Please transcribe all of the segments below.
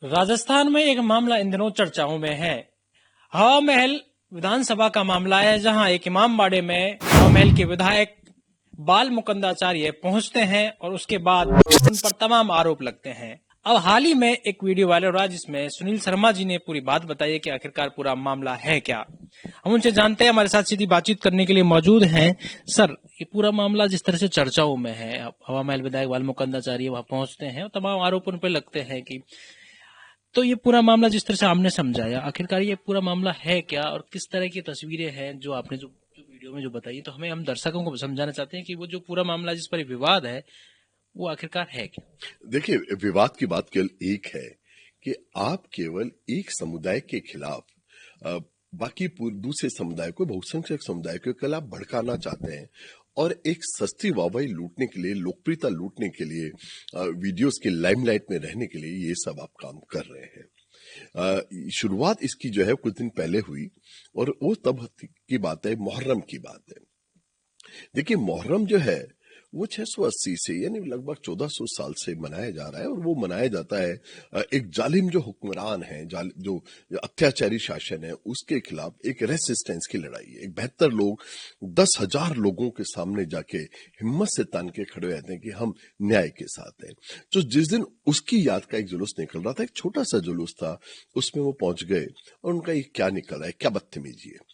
राजस्थान में एक मामला इन दिनों चर्चाओं में है। हवा महल विधानसभा का मामला है, जहां एक इमामबाड़े में हवा महल के विधायक बाल मुकुंदाचार्य पहुंचते हैं और उसके बाद उन पर तमाम आरोप लगते हैं। अब हाल ही में एक वीडियो वायरल हुआ जिसमें सुनील शर्मा जी ने पूरी बात बताई है कि आखिरकार पूरा मामला है क्या। हम उनसे जानते हैं, हमारे साथ सीधी बातचीत करने के लिए मौजूद हैं। सर, ये पूरा मामला जिस तरह से चर्चाओं में है, हवा महल विधायक बाल मुकुंदाचार्य वहां पहुंचते हैं और तमाम आरोप उन पर लगते हैं कि तो ये पूरा मामला जिस तरह से आपने समझाया, आखिरकार ये पूरा मामला है क्या और किस तरह की तस्वीरें हैं जो आपने जो वीडियो में जो बताई, तो हम दर्शकों को समझाना चाहते हैं कि वो जो पूरा मामला जिस पर ये विवाद है वो आखिरकार है क्या। देखिए, विवाद की बात केवल एक है कि आप केवल एक समुदाय के खिलाफ बाकी दूसरे समुदाय को, बहुसंख्यक समुदाय को कल आप भड़काना चाहते हैं और एक सस्ती वाहवाही लूटने के लिए, लोकप्रियता लूटने के लिए, वीडियोस के लाइमलाइट में रहने के लिए ये सब आप काम कर रहे हैं। शुरुआत इसकी जो है कुछ दिन पहले हुई और वो तब की बात है, मुहर्रम की बात है। देखिए, मुहर्रम जो है वो 680 से यानी लगभग 1400 साल से मनाया जा रहा है और वो मनाया जाता है एक जालिम जो हुक्मरान है, जो अत्याचारी शासन है, उसके खिलाफ एक रेसिस्टेंस की लड़ाई है। एक 72 लोग 10,000 लोगों के सामने जाके हिम्मत से तान के खड़े रहते हैं कि हम न्याय के साथ हैं। तो जिस दिन उसकी याद का एक जुलूस निकल रहा था, एक छोटा सा जुलूस था, उसमें वो पहुंच गए और उनका ये क्या निकल रहा है, क्या बदतमीजी है।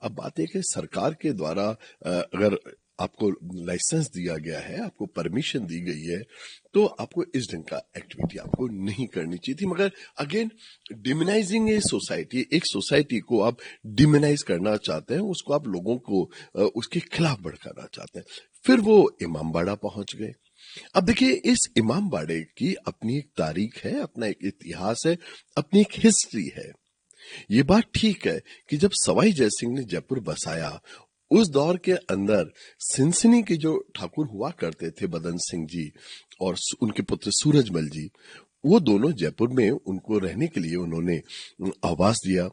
अब बात है कि सरकार के द्वारा अगर आपको लाइसेंस दिया गया है, आपको परमिशन दी गई है, तो आपको इस ढंग का एक्टिविटी आपको नहीं करनी चाहिए थी। मगर अगेन, डिमोनाइजिंग ए सोसाइटी, एक सोसाइटी को आप डिमोनाइज करना चाहते हैं, उसको आप लोगों को उसके खिलाफ भड़काना चाहते हैं। फिर वो इमामबाड़ा पहुंच गए। अब देखिए, इस इमामबाड़े की अपनी एक तारीख है, अपना एक इतिहास है, अपनी एक हिस्ट्री है। ये बात ठीक है कि जब सवाई जयसिंह ने जयपुर बसाया, उस दौर के अंदर सिनसिनी के जो ठाकुर हुआ करते थे, बदन सिंह जी और उनके पुत्र सूरजमल जी, वो दोनों जयपुर में उनको रहने के लिए उन्होंने आवास दिया,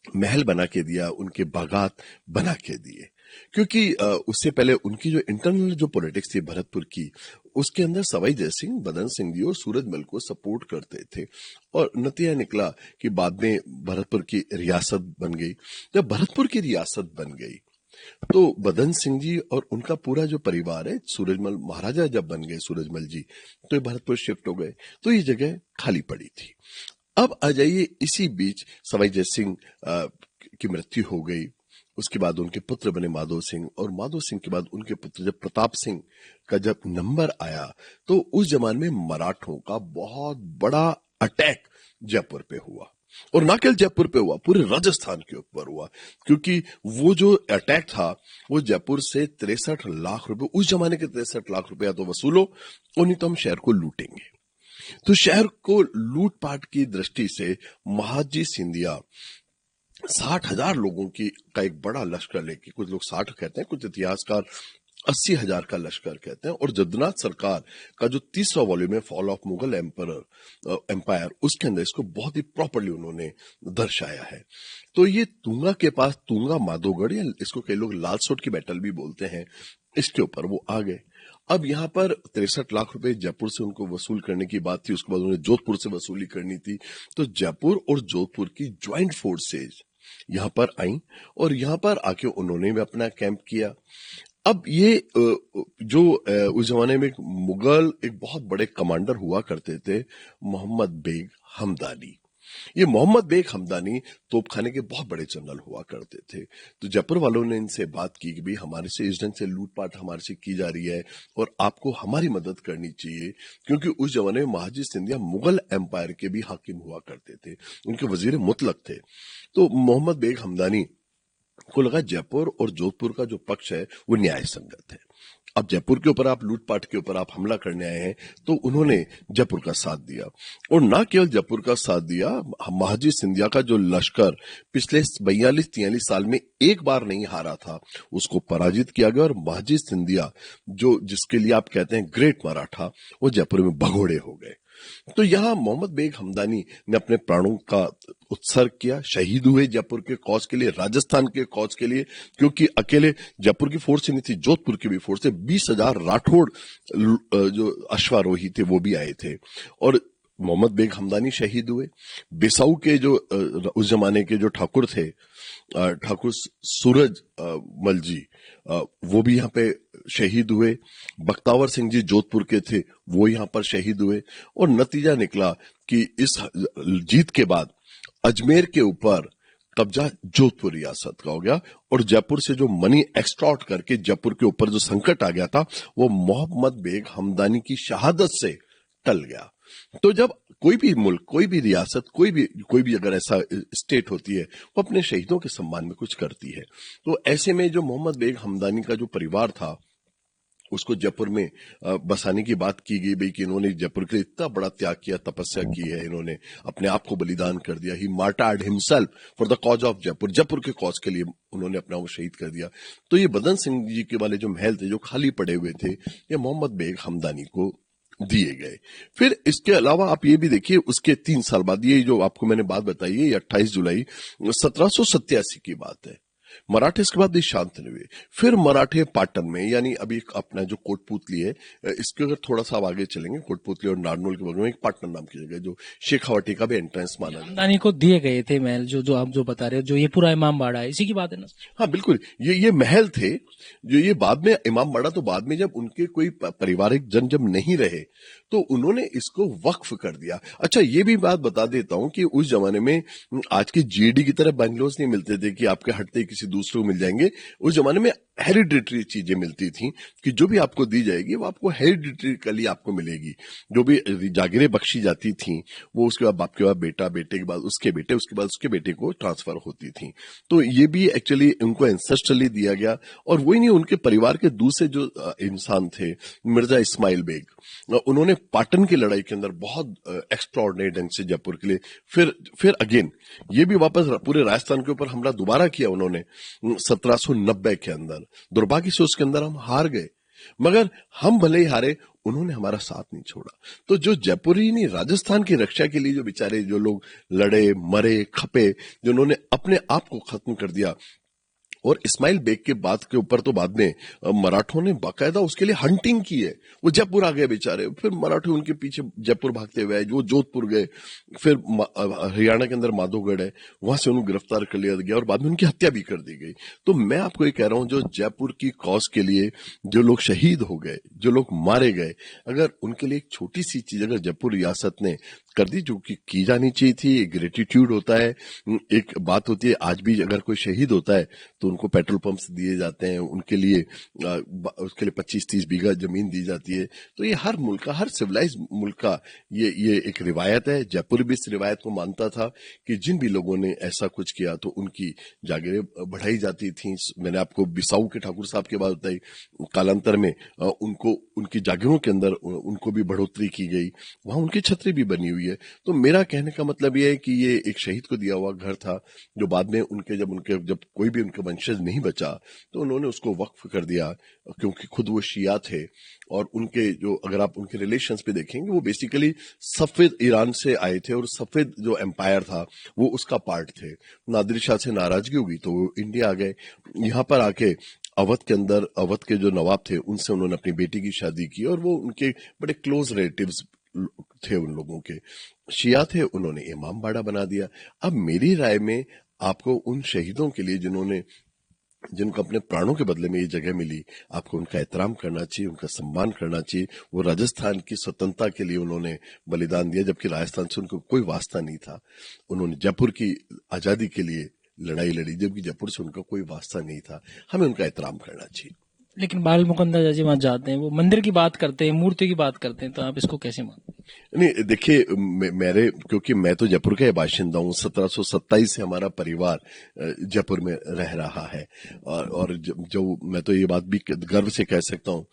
महल बना के दिया, उनके बागात बना के दिए। क्योंकि उससे पहले उनकी जो इंटरनल जो पॉलिटिक्स थी भरतपुर की, उसके अंदर सवाई जयसिंह, बदन सिंह जी और सूरजमल को सपोर्ट करते थे और नतीजा निकला कि बाद में भरतपुर की रियासत बन गई। जब भरतपुर की रियासत बन गई तो बदन सिंह जी और उनका पूरा जो परिवार है, सूरजमल महाराजा जब बन गए सूरजमल जी, तो ये भरतपुर शिफ्ट हो गए, तो ये जगह खाली पड़ी थी। अब आ जाइए, इसी बीच सवाई जयसिंह की मृत्यु हो गई। उसके बाद उनके पुत्र बने माधो सिंह और माधो सिंह के बाद उनके पुत्र जब प्रताप सिंह का जब नंबर आया, तो उस जमाने में मराठों का बहुत बड़ा अटैक जयपुर पे हुआ और ना केवल जयपुर पे हुआ, पूरे राजस्थान के ऊपर हुआ। क्योंकि वो जो अटैक था वो जयपुर से 63 लाख रुपए, उस जमाने के 63 लाख रुपया तो वसूलो और नहीं तो हम शहर को लूटेंगे। तो शहर को लूटपाट की दृष्टि से महाजी सिंधिया 60,000 लोगों का एक बड़ा लश्कर लेके, कुछ लोग 60 कहते हैं, कुछ इतिहासकार 80,000 का लश्कर कहते हैं, और जद्दनाथ सरकार का जो 30वां वॉल्यूम है, फॉल ऑफ मुगल एम्पायर, उसके अंदर इसको बहुत ही प्रॉपर्ली उन्होंने दर्शाया है। तो ये तुंगा के पास, तुंगा माधोगढ़, या इसको कई लोग लालसोट की बैटल भी बोलते हैं, इसके ऊपर वो आ गए। अब यहाँ पर 63 लाख रुपए जयपुर से उनको वसूल करने की बात थी, उसके बाद उन्हें जोधपुर से वसूली करनी थी। तो जयपुर और जोधपुर की ज्वाइंट फोर्सेज यहाँ पर आई और यहाँ पर आके उन्होंने भी अपना कैंप किया। अब ये जो उस जमाने में मुगल एक बहुत बड़े कमांडर हुआ करते थे, मोहम्मद बेग हमदानी। ये मोहम्मद बेग हमदानी तोपखाने के बहुत बड़े जनरल हुआ करते थे। तो जयपुर वालों ने इनसे बात की कि भाई, हमारे से इस ढंग से लूटपाट हमारे से की जा रही है और आपको हमारी मदद करनी चाहिए। क्योंकि उस जमाने में महाजी सिंधिया मुगल एम्पायर के भी हाकिम हुआ करते थे, उनके वजीर मुतलक थे। तो मोहम्मद बेग हमदानी को लगा जयपुर और जोधपुर का जो पक्ष है वो न्याय संगत है। अब जयपुर के ऊपर आप लूटपाट के ऊपर आप हमला करने आए हैं, तो उन्होंने जयपुर का साथ दिया। और ना केवल जयपुर का साथ दिया, महाजी सिंधिया का जो लश्कर पिछले 42-43 साल में एक बार नहीं हारा था, उसको पराजित किया गया और महाजी सिंधिया, जो जिसके लिए आप कहते हैं ग्रेट मराठा, वो जयपुर में भगोड़े हो गए। तो यहाँ मोहम्मद बेग हमदानी ने अपने प्राणों का उत्सर्ग किया, शहीद हुए जयपुर के कॉज के लिए, राजस्थान के कॉज के लिए। क्योंकि अकेले जयपुर की फोर्स नहीं थी, जोधपुर की भी फोर्स थे, 20,000 राठौड़ जो अश्वारोही थे वो भी आए थे। और मोहम्मद बेग हमदानी शहीद हुए। बिसाऊ के जो उस जमाने के जो ठाकुर थे, ठाकुर सूरज मल जी, वो भी यहाँ पे शहीद हुए। बख्तावर सिंह जी जोधपुर के थे, वो यहाँ पर शहीद हुए। और नतीजा निकला कि इस जीत के बाद अजमेर के ऊपर कब्जा जोधपुर रियासत का हो गया और जयपुर से जो मनी एक्सट्रॉक्ट करके जयपुर के ऊपर जो संकट आ गया था वो मोहम्मद बेग हमदानी की शहादत से टल गया। तो जब कोई भी मुल्क, कोई भी रियासत, कोई भी अगर ऐसा स्टेट होती है, वो अपने शहीदों के सम्मान में कुछ करती है। तो ऐसे में जो मोहम्मद बेग हमदानी का जो परिवार था उसको जयपुर में बसाने की बात की गई भाई कि इन्होंने जयपुर के लिए इतना बड़ा त्याग किया, तपस्या की है, इन्होंने अपने आप को बलिदान कर दिया। He martyred himself for the cause of Jaipur, Jaipur के कॉज के लिए उन्होंने अपना वो शहीद कर दिया। तो ये बदन सिंह जी के वाले जो महल थे जो खाली पड़े हुए थे, ये मोहम्मद बेग हमदानी को दिए गए। फिर इसके अलावा आप ये भी देखिए, उसके 3 साल बाद, ये जो आपको मैंने बात बताई है, ये 28 जुलाई 1787 की बात है। मराठे इसके बाद शांत नहीं हुए। फिर मराठे पाटन में, यानी अभी अपना जो कोटपुतली है, इसके अगर थोड़ा सा आगे चलेंगे, कोटपुतली और नारनौल के बगल में एक पाटन नाम की जगह जो शेखावाटी का भी एंट्रेंस माना जाता है। हमदानी को दिए गए थे महल, जो आप जो बता रहे हो, जो ये पूरा इमाम बाड़ा है, इसी की बात है ना? हाँ बिल्कुल, ये महल थे जो ये बाद में इमाम बाड़ा, तो बाद में जब उनके कोई पारिवारिक जन जब नहीं रहे तो उन्होंने इसको वक्फ कर दिया। अच्छा, ये भी बात बता देता हूं कि उस जमाने में आज के जीडी की तरह बंगलोज नहीं मिलते थे कि आपके हटते किसी दूसरे को मिल जाएंगे। उस जमाने में हेरिडिटरी चीजें मिलती थी कि जो भी आपको दी जाएगी वो आपको हेरिडिटरी आपको मिलेगी। जो भी जागीरें बख्शी जाती थी वो उसके बाद बाप के बाद बेटा, बेटे के बाद उसके बेटे, उसके बाद उसके बेटे को ट्रांसफर होती थी। तो ये भी एक्चुअली उनको एंसेस्ट्रली दिया गया। और वही नहीं, उनके परिवार के दूसरे जो इंसान थे, मिर्जा इस्माइल बेग, उन्होंने पाटन की लड़ाई के अंदर बहुत एक्स्ट्राऑर्डिनरी ढंग से जयपुर के लिए फिर अगेन ये भी वापस पूरे राजस्थान के ऊपर हमला दोबारा किया उन्होंने 1790 के अंदर। दुर्भाग्य से उसके अंदर हम हार गए, मगर हम भले ही हारे, उन्होंने हमारा साथ नहीं छोड़ा। तो जो जयपुरी नहीं, राजस्थान की रक्षा के लिए जो बेचारे जो लोग लड़े, मरे, खपे, जिन्होंने अपने आप को खत्म कर दिया। और इस्माइल बेग के बात के ऊपर तो बाद में मराठों ने बाकायदा उसके लिए हंटिंग की है। वो जयपुर आ गए बेचारे, फिर मराठे उनके पीछे जयपुर भागते हुए, जो जोधपुर गए, फिर हरियाणा के अंदर माधोगढ़ है, वहां से उन्हें गिरफ्तार कर लिया गया और बाद में उनकी हत्या भी कर दी गई। तो मैं आपको ये कह रहा हूं, जो जयपुर की कॉज के लिए जो लोग शहीद हो गए, जो लोग मारे गए, अगर उनके लिए एक छोटी सी चीज अगर जयपुर रियासत ने कर दी जो कि की जानी चाहिए थी, ग्रेटिट्यूड होता है, एक बात होती है। आज भी अगर कोई शहीद होता है तो उनको पेट्रोल पंप्स दिए जाते हैं, उनके लिए उसके लिए 25-30 बीघा जमीन दी जाती है। तो ये हर मुल्क का, हर सिविलाइज मुल्क का ये एक रिवायत है। जयपुर भी इस रिवायत को मानता था कि जिन भी लोगों ने ऐसा कुछ किया तो उनकी जागीरें बढ़ाई जाती थी। मैंने आपको बिसाऊ के ठाकुर साहब की बात बताई, कालांतर में उनको उनकी जागीरों के अंदर उनको भी बढ़ोतरी की गई, वहां उनकी छतरी भी बनी हुई है। तो मेरा कहने का मतलब ये है कि ये एक शहीद को दिया हुआ घर था जो बाद में जब कोई भी उनके वंशज नहीं बचा तो उन्होंने उसको वक्फ कर दिया, क्योंकि खुद वो शिया थे। और उनके जो, अगर आप उनके रिलेशंस पे देखेंगे, वो बेसिकली सफेद ईरान से आए थे और सफेद जो एम्पायर था वो उसका पार्ट थे। नादिर शाह से नाराजगी हुई तो वो इंडिया आ गए। यहाँ पर आके अवध के अंदर, अवध के जो नवाब थे उनसे उन्होंने अपनी बेटी की शादी की और वो उनके बड़े क्लोज रिलेटिव्स थे, उन लोगों के शिया थे, उन्होंने इमाम बाड़ा बना दिया। अब मेरी राय में आपको उन शहीदों के लिए जिनको अपने प्राणों के बदले में ये जगह मिली, आपको उनका एहतराम करना चाहिए, उनका सम्मान करना चाहिए। वो राजस्थान की स्वतंत्रता के लिए उन्होंने बलिदान दिया, जबकि राजस्थान से उनको कोई वास्ता नहीं था। उन्होंने जयपुर की आजादी के लिए लड़ाई लड़ी, जबकि जयपुर से उनका कोई वास्ता नहीं था। हमें उनका एहतराम करना चाहिए। लेकिन बाल मुकंदा जी वहां जाते हैं, वो मंदिर की बात करते हैं, मूर्ति की बात करते हैं, तो आप इसको कैसे मानते हैं? नहीं देखिए, क्योंकि मैं तो जयपुर का बाशिंदा हूँ, 1727 से हमारा परिवार जयपुर में रह रहा है। और जो मैं तो ये बात भी गर्व से कह सकता हूँ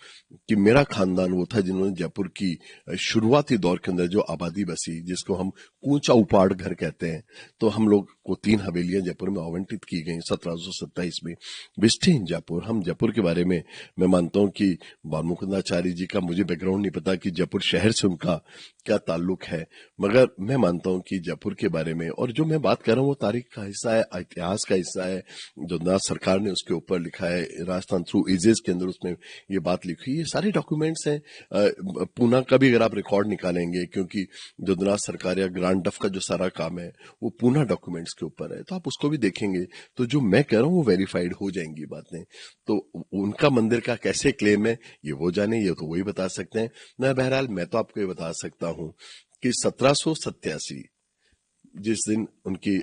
कि मेरा खानदान वो था जिन्होंने जयपुर की शुरुआती दौर के अंदर जो आबादी बसी, जिसको हम कूचा उपाड़ घर कहते हैं, तो हम लोग को 3 हवेलियां जयपुर में आवंटित की गई 1727 में। विस्टे इन जयपुर, हम जयपुर के बारे में मैं मानता हूं कि बाल मुकुंदाचार्य जी का मुझे बैकग्राउंड नहीं पता कि जयपुर शहर से उनका क्या ताल्लुक है, मगर मैं मानता हूं कि जयपुर के बारे में और जो मैं बात कर रहा हूं वो तारीख का हिस्सा है, इतिहास का हिस्सा है। जो ना सरकार ने उसके ऊपर लिखा है, राजस्थान थ्रू एजेस के अंदर उसमें ये बात लिखी, ये सारे डॉक्यूमेंट्स हैं। पूना का भी अगर आप रिकॉर्ड निकालेंगे, क्योंकि जो द्रास सरकार या ग्रांड डफ का जो सारा काम है वो पूना डॉक्यूमेंट्स के ऊपर है, तो आप उसको भी देखेंगे तो जो मैं कह रहा हूँ वो वेरीफाइड हो जाएंगी बातें। तो उनका मंदिर का कैसे क्लेम है ये वो जाने, ये तो वही बता सकते हैं। मैं बहरहाल मैं तो आपको ये बता सकता हूं कि 1787 जिस दिन उनकी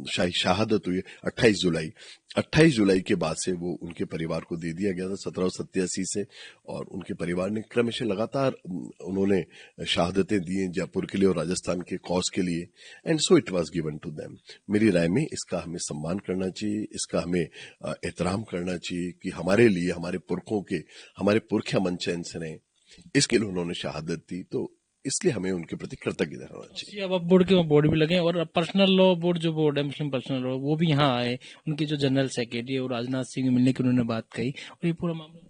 शाही शहादत हुई 28 जुलाई के बाद से वो उनके परिवार को दे दिया गया था 1787 से, और उनके परिवार ने क्रमशः लगातार उन्होंने शहादतें दी हैं जयपुर के लिए और राजस्थान के कॉज के लिए, and so it was given to them. मेरी राय में इसका हमें सम्मान करना चाहिए, इसका हमें एहतराम करना चाहिए कि हमारे लिए हमारे पुरखे अमन चैन से रहे, इसके लिए उन्होंने शहादत दी, तो इसलिए हमें उनके प्रति कृतज्ञ रहना चाहिए। जी, अब बोर्ड के बोर्ड भी लगे और पर्सनल लॉ बोर्ड जो बोर्ड है मुस्लिम पर्सनल लॉ वो भी यहाँ आए, उनकी जो जनरल सेक्रेटरी है वो राजनाथ सिंह से मिलने की उन्होंने बात कही और ये पूरा मामला।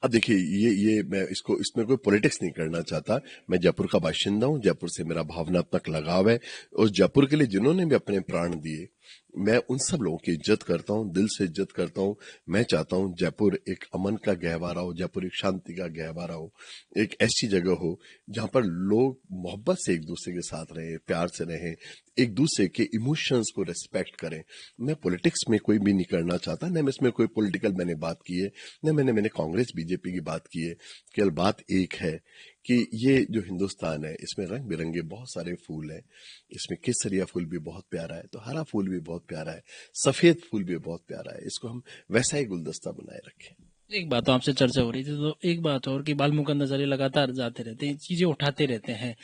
अब देखिए, ये मैं इसमें कोई पॉलिटिक्स नहीं करना चाहता। मैं जयपुर का बाशिंदा हूं, जयपुर से मेरा भावनात्मक लगाव है, और जयपुर के लिए जिन्होंने भी अपने प्राण दिए, मैं उन सब लोगों की इज्जत करता हूं, दिल से इज्जत करता हूं। मैं चाहता हूं जयपुर एक अमन का गहवारा हो, जयपुर एक शांति का गहवारा हो, एक ऐसी जगह हो जहां पर लोग मोहब्बत से एक दूसरे के साथ रहें, प्यार से रहें, एक दूसरे के इमोशंस को रिस्पेक्ट करें। मैं पॉलिटिक्स में कोई भी नहीं करना चाहता, न इसमें कोई पॉलिटिकल मैंने बात की है, न मैंने कांग्रेस बीजेपी की बात की है। केवल बात एक है कि ये जो हिंदुस्तान है इसमें रंग बिरंगे बहुत सारे फूल हैं। इसमें केसरिया फूल भी बहुत प्यारा है, तो हरा फूल भी बहुत प्यारा है, सफेद फूल भी बहुत प्यारा है। इसको हम वैसा ही गुलदस्ता बनाए रखें। एक बात तो आपसे चर्चा हो रही थी, तो एक बात और कि बाल मुकंदर लगातार जाते रहते हैं, चीजें उठाते रहते हैं।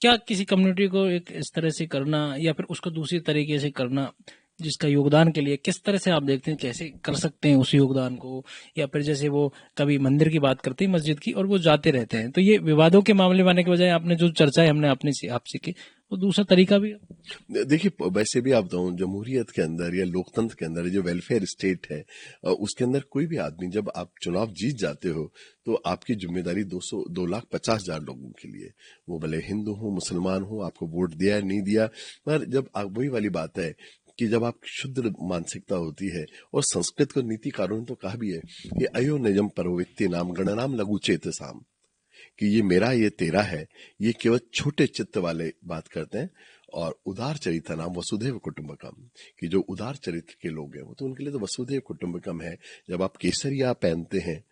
क्या किसी कम्युनिटी को एक इस तरह से करना या फिर उसको दूसरी तरीके से करना जिसका योगदान के लिए किस तरह से आप देखते हैं, कैसे कर सकते हैं उस योगदान को, या फिर जैसे वो कभी मंदिर की बात करते हैं मस्जिद की और वो जाते रहते हैं, तो ये विवादों के मामले बनने के बजाय आपने जो चर्चा है हमने अपने से आपसे की वो दूसरा तरीका भी है। देखिए, वैसे भी आप बताऊं, जमहूरियत के अंदर या लोकतंत्र के अंदर जो वेलफेयर स्टेट है, उसके अंदर कोई भी आदमी, जब आप चुनाव जीत जाते हो तो आपकी जिम्मेदारी 2,50,000 लोगों के लिए, वो भले हिंदू हो मुसलमान हो, आपको वोट दिया नहीं दिया, पर जब आप, वही वाली बात है कि जब आप शुद्ध मानसिकता होती है, और संस्कृत को नीतिकारों ने तो कहा भी है कि अयो निजम परोवित्ति नाम गणनाम लघु चेतसाम, कि ये मेरा ये तेरा है, ये केवल छोटे चित्त वाले बात करते हैं। और उदार चरित्र नाम वसुधैव कुटुंबकम, कि जो उदार चरित्र के लोग हैं वो तो उनके लिए तो वसुधैव कुटुंबकम है। जब आप केसरिया पहनते हैं,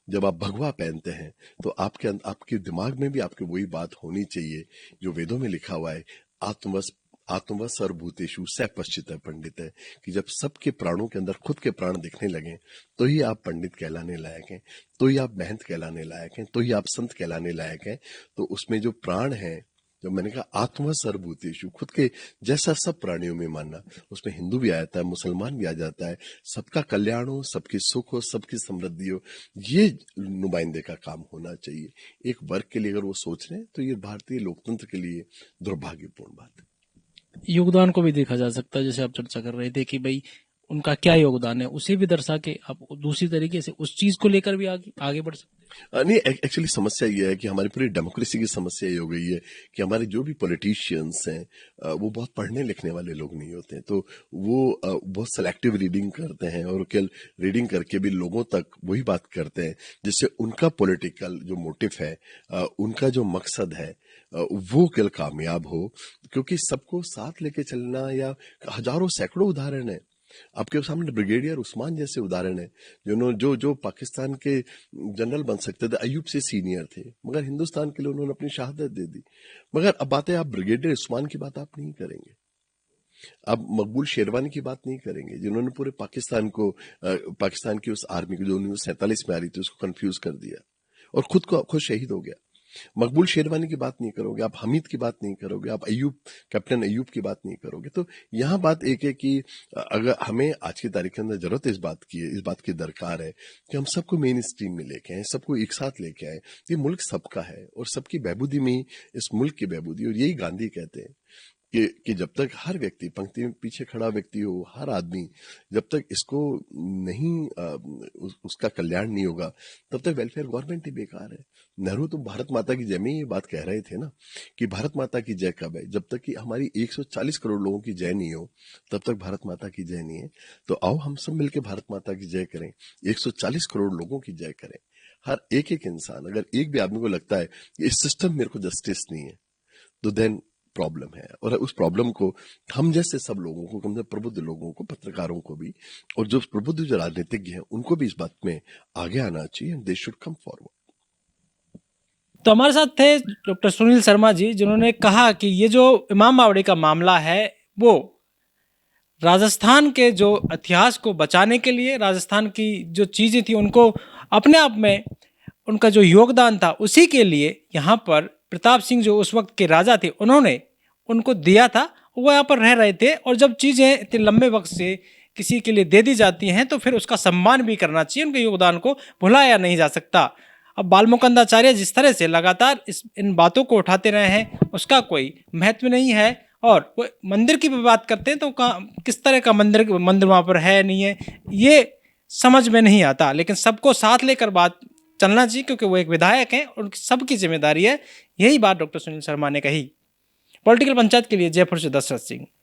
जब आप भगवा पहनते हैं, तो आपके दिमाग में भी आपकी वही बात होनी चाहिए जो वेदों में लिखा हुआ है, आत्मवश सर्वभूतेषु स पश्चित पंडित है, कि जब सबके प्राणों के अंदर खुद के प्राण दिखने लगे तो ही आप पंडित कहलाने लायक हैं, तो ही आप महंत कहलाने लायक हैं, तो ही आप संत कहलाने लायक हैं। तो उसमें जो प्राण है, जब मैंने कहा आत्मवश सर्वभूतेषु, खुद के जैसा सब प्राणियों में मानना, उसमें हिंदू भी आ जाता है, मुसलमान भी आ जाता है। सबका कल्याण हो, सबकी सुख हो, सबकी समृद्धि हो, ये नुमाइंदे का काम होना चाहिए। एक वर्ग के लिए अगर वो सोच रहे हैं तो ये भारतीय लोकतंत्र के लिए दुर्भाग्यपूर्ण बात है। योगदान को भी देखा जा सकता है, जैसे आप चर्चा कर रहे थे कि भाई उनका क्या योगदान है, उसे भी दर्शा के आप दूसरी तरीके से उस चीज को लेकर भी आगे बढ़ सकते हैं। नहीं, एक्चुअली समस्या ये है कि हमारी पूरी डेमोक्रेसी की समस्या ये हो गई है कि हमारे जो भी पॉलिटिशियंस हैं वो बहुत पढ़ने लिखने वाले लोग नहीं होते हैं, तो वो बहुत सेलेक्टिव रीडिंग करते हैं, और केवल रीडिंग करके भी लोगों तक वही बात करते हैं जिससे उनका पॉलिटिकल जो मोटिव है, उनका जो मकसद है, वो केवल कामयाब हो। क्योंकि सबको साथ लेके चलना, या हजारों सैकड़ों उदाहरण है आपके सामने, ब्रिगेडियर उस्मान जैसे उदाहरण है, जो पाकिस्तान के जनरल बन सकते थे, अयूब से सीनियर थे, मगर हिंदुस्तान के लिए उन्होंने अपनी शहादत दे दी। मगर अब बात है, आप ब्रिगेडियर उस्मान की बात आप नहीं करेंगे, आप मकबूल शेरवानी की बात नहीं करेंगे, जिन्होंने पूरे पाकिस्तान की उस आर्मी को जो 1947 में आ रही थी उसको कंफ्यूज कर दिया और खुद शहीद हो गया। मकबूल शेरवानी की बात नहीं करोगे, आप हमीद की बात नहीं करोगे, आप कैप्टन अयूब की बात नहीं करोगे। तो यहाँ बात एक है कि अगर हमें आज की तारीख के अंदर जरूरत इस बात की दरकार है कि हम सबको मेन स्ट्रीम में लेके आए, सबको एक साथ लेके आए। ये मुल्क सबका है और सबकी बहबूदी में ही इस मुल्क की बहबूदी, और यही गांधी कहते हैं कि जब तक हर व्यक्ति, पंक्ति में पीछे खड़ा व्यक्ति हो, हर आदमी जब तक इसको नहीं उसका कल्याण नहीं होगा, तब तक वेलफेयर गवर्नमेंट ही बेकार है। नेहरू तो भारत माता की जय में ये बात कह रहे थे ना कि भारत माता की जय कब है? जब तक कि हमारी 140 करोड़ लोगों की जय नहीं हो, तब तक भारत माता की जय नहीं है। तो आओ हम सब मिलकर भारत माता की जय करें, 140 करोड़ लोगों की जय करें। हर एक इंसान, अगर एक भी आदमी को लगता है कि इस सिस्टम मेरे को जस्टिस नहीं है, तो देन प्रॉब्लम है। और उस प्रॉब्लम को हम जैसे सब लोगों को, कम से प्रबुद्ध लोगों को, पत्रकारों को भी, और जो प्रबुद्ध जो राजनीतिज्ञ हैं उनको भी इस बात में आगे आना चाहिए, and they should come forward. तो हमारे साथ थे डॉक्टर सुनील शर्मा जी, जिन्होंने कहा कि ये जो इमाम बावड़ी का मामला है वो राजस्थान के जो इतिहास को बचाने के लिए, राजस्थान की जो चीज़ें थी उनको अपने आप में उनका जो योगदान था उसी के लिए यहाँ पर प्रताप सिंह जो उस वक्त के राजा थे उन्होंने उनको दिया था। वो यहाँ पर रह रहे थे और जब चीज़ें इतने लंबे वक्त से किसी के लिए दे दी जाती हैं तो फिर उसका सम्मान भी करना चाहिए, उनके योगदान को भुलाया नहीं जा सकता। अब बाल मुकुंदाचार्य जिस तरह से लगातार इन बातों को उठाते रहे हैं उसका कोई महत्व नहीं है। और वो मंदिर की भी बात करते हैं तो किस तरह का मंदिर वहाँ पर है नहीं है ये समझ में नहीं आता, लेकिन सबको साथ लेकर बात चलना चाहिए क्योंकि वो एक विधायक हैं और सबकी जिम्मेदारी है। यही बात डॉक्टर सुनील शर्मा ने कही। पॉलिटिकल पंचायत के लिए जयपुर से दशरथ सिंह।